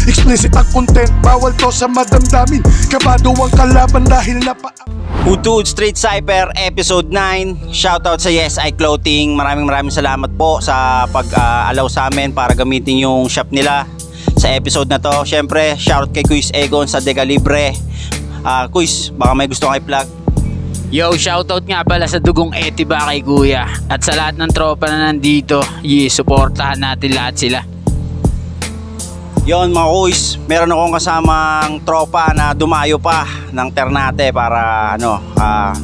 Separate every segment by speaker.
Speaker 1: Explicit ang content, bawal to sa madamdamin. Kabado ang kalaban dahil
Speaker 2: Hutud Street Cypher Episode 9. Shoutout sa Yes I Clothing. Maraming salamat po sa pag-allow sa amin para gamitin yung shop nila sa episode na to. Syempre, shoutout kay Kuis Egon sa Dega Libre. Kuis, baka may gusto kay plug.
Speaker 3: Yo, shoutout nga pala sa Dugong Etiba kay Kuya. At sa lahat ng tropa na nandito, supportahan natin lahat sila.
Speaker 2: Yon mga kuis, meron akong kasamang tropa na dumayo pa ng Ternate para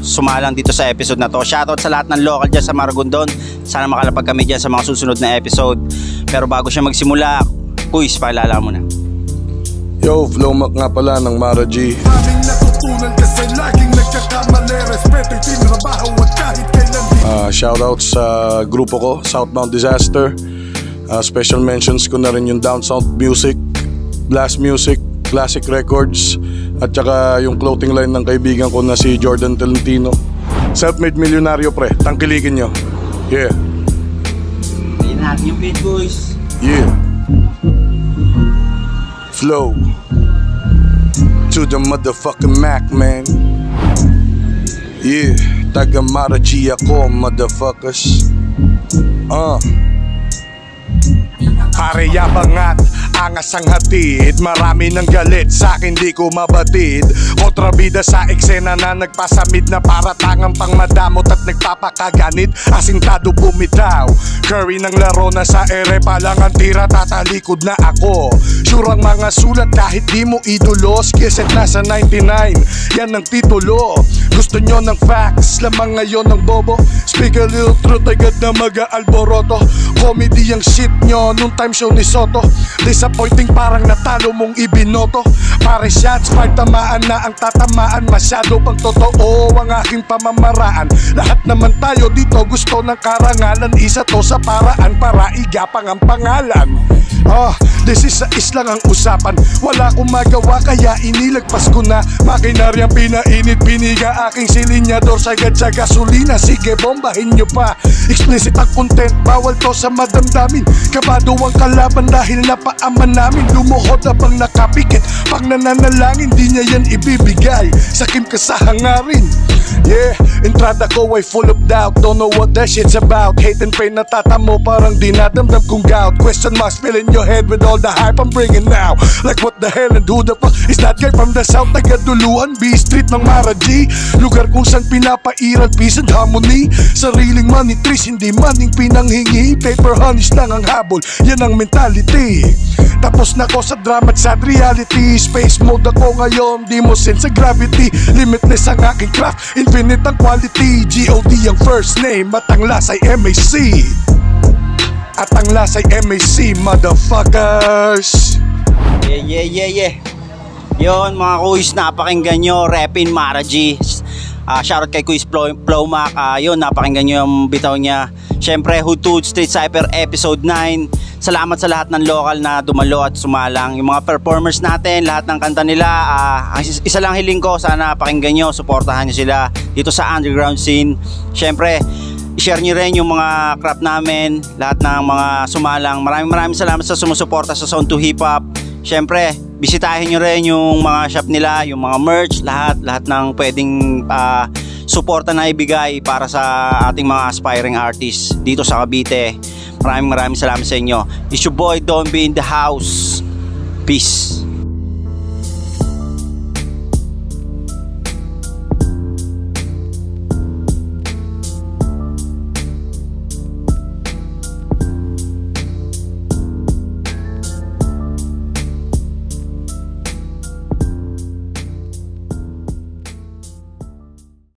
Speaker 2: sumalang dito sa episode na to. Shoutout sa lahat ng local dyan sa Maragondon. Sana makalapag kami dyan sa mga susunod na episode. Pero bago siya magsimula, kuis, paalala mo na.
Speaker 1: Yo, Flowmac nga pala ng Mara G. Aming natutunan kasi laging nagkakamali. Respeto yung tinrabaho at kahit kailan shoutout sa grupo ko, Southbound Disaster. Special mentions ko na rin yung Down South Music, Blast Music, Classic Records, at saka yung clothing line ng kaibigan ko na si Jordan Tolentino. Self-made milyonaryo pre, tangkilikin nyo. Yeah.
Speaker 2: Ayun natin yung beat boys.
Speaker 1: Yeah. Flow to the motherfucking Mac, man. Yeah, taga Mara G ako, motherfuckers. Pare yabangat, angas ang hatid. Marami ng galit, sa'kin di ko mabatid. Kontrabida sa eksena na nagpasamid na para tangang pang madamot at nagpapakaganit. Asintado bumitaw, Curry ng laro na sa ere pa lang ang tira, tatalikod na ako. Sure ang mga sulat kahit di mo idolo. Skillset na sa 99, yan ang titulo. Gusto nyo ng facts, lamang ngayon ng bobo. Speak a little truth, agad na mag-aalboroto. Comedy ang shit nyo nung time show ni Soto. Disappointing parang natalo mong ibinoto. Pare shots, pag tamaan na ang tatamaan. Masyado pang totoo ang aking pamamaraan. Lahat naman tayo dito gusto ng karangalan. Isa to sa paraan para igapang ang pangalan. This is sa islang ang usapan. Wala akong magawa kaya inilagpas ko na. Makinaryang pinainit, piniga aking silinyador. Sagad sa gasolina, sige bombahin nyo pa. Explicit ang content, bawal to sa madamdamin. Kabado ang kalaban dahil napaaman namin. Lumuhod na bang nakapikit, pag nananalangin di niya yan ibibigay. Sakim ka sa hangarin. Yeah, entrada ko ay full of doubt. Don't know what that shit's about. Hate and pain natatamo parang dinadamdam kong gout. Question marks fill in your head with all the hype I'm bringing now. Like what the hell and who the fuck is that guy from the south? Tagaduluan, B Street ng Mara G. Lugar kung saan pinapairal peace and harmony. Sariling money trees, hindi maning pinanghingi. Paper honeys lang ang habol, yan ang mentality. Tapos na ko sa drama at sad reality. Space mode ako ngayon, di mo sense sa gravity. Limitless ang aking craft, infinite ang quality. G.O.D. ang first name, at ang last ay M.A.C. At ang last ay M.A.C. motherfuckers.
Speaker 2: Yeah. Yon mga kuis, napakinggan nyo Repin Mara G. Shoutout kay Kuis Flowmac. Yun, napakinggan nyo yung bitaw niya. Syempre, Hutud Street Cypher Episode 9. Salamat sa lahat ng local na dumalo at sumalang. Yung mga performers natin, lahat ng kanta nila, isa lang hiling ko, sana pakinggan nyo, suportahan nyo sila dito sa underground scene. Syempre, i-share nyo rin yung mga crap namin, lahat ng mga sumalang. Maraming salamat sa sumusuporta sa Sound to Hip Hop. Syempre, bisitahin nyo rin yung mga shop nila, yung mga merch, lahat ng pwedeng suporta na ibigay para sa ating mga aspiring artists dito sa Cavite. Maraming salamat sa inyo. It's your boy Don B in the house. Peace.